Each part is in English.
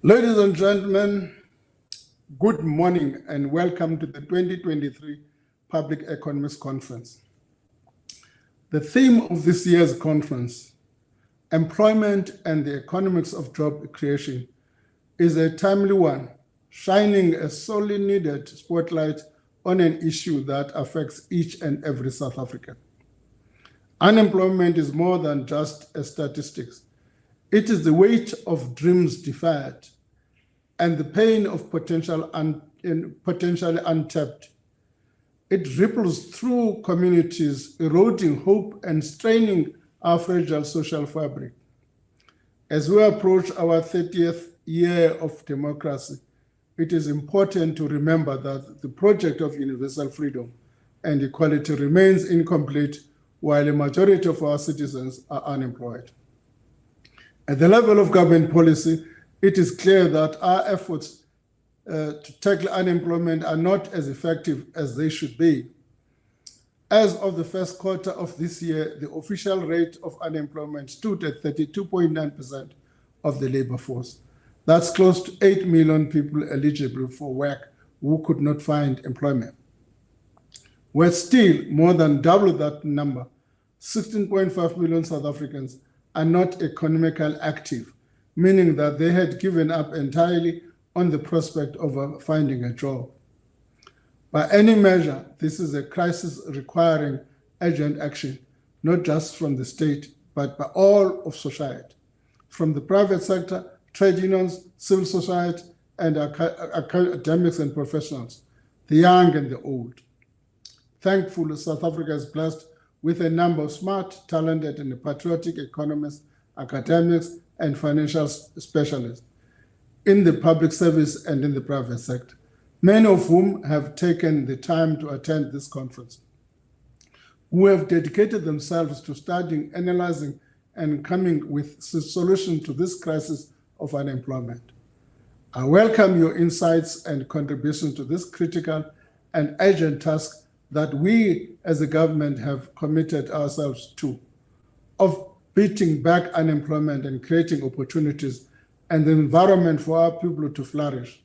Ladies and gentlemen, good morning and welcome to the 2023 Public Economics Conference. The theme of this year's conference, Employment and the Economics of Job Creation, is a timely one, shining a sorely needed spotlight on an issue that affects each and every South African. Unemployment is more than just a statistics. It is the weight of dreams deferred and the pain of potentially untapped. It ripples through communities, eroding hope and straining our fragile social fabric. As we approach our 30th year of democracy, it is important to remember that the project of universal freedom and equality remains incomplete while a majority of our citizens are unemployed. At the level of government policy, it is clear that our efforts to tackle unemployment are not as effective as they should be. As of the first quarter of this year, the official rate of unemployment stood at 32.9% of the labor force. That's close to 8 million people eligible for work who could not find employment. We're still more than double that number. 16.5 million South Africans are not economically active, meaning that they had given up entirely on the prospect of finding a job. By any measure, this is a crisis requiring urgent action, not just from the state, but by all of society, from the private sector, trade unions, civil society, and academics and professionals, the young and the old. Thankfully, South Africa is blessed with a number of smart, talented, and patriotic economists, academics, and financial specialists in the public service and in the private sector, many of whom have taken the time to attend this conference, who have dedicated themselves to studying, analyzing, and coming with solutions to this crisis of unemployment. I welcome your insights and contributions to this critical and urgent task that we as a government have committed ourselves to, of beating back unemployment and creating opportunities and the environment for our people to flourish.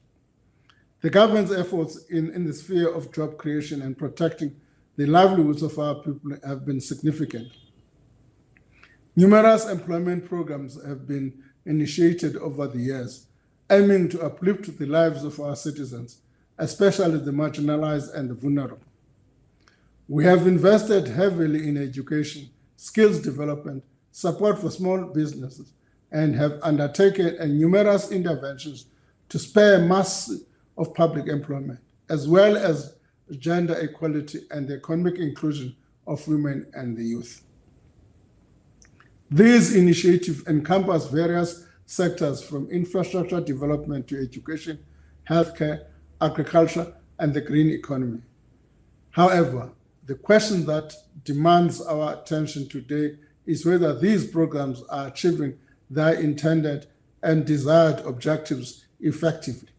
The government's efforts in the sphere of job creation and protecting the livelihoods of our people have been significant. Numerous employment programs have been initiated over the years, aiming to uplift the lives of our citizens, especially the marginalized and the vulnerable. We have invested heavily in education, skills development, support for small businesses, and have undertaken numerous interventions to spare mass of public employment, as well as gender equality and the economic inclusion of women and the youth. These initiatives encompass various sectors from infrastructure development to education, healthcare, agriculture, and the green economy. However, the question that demands our attention today is whether these programs are achieving their intended and desired objectives effectively.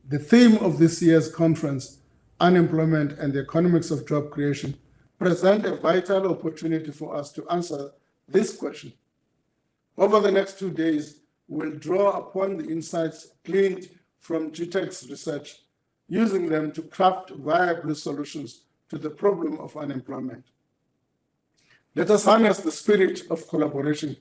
The theme of this year's conference, Unemployment and the Economics of Job Creation, presents a vital opportunity for us to answer this question. Over the next 2 days, we'll draw upon the insights gleaned from GTEC's research, using them to craft viable solutions to the problem of unemployment. Let us harness the spirit of collaboration,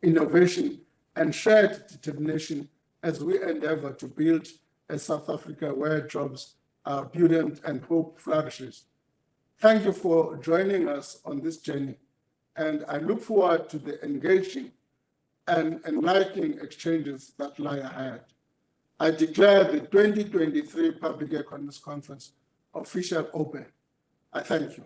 innovation, and shared determination as we endeavor to build a South Africa where jobs are abundant and hope flourishes. Thank you for joining us on this journey, and I look forward to the engaging and enlightening exchanges that lie ahead. I declare the 2023 Public Economics Conference officially open. I thank you.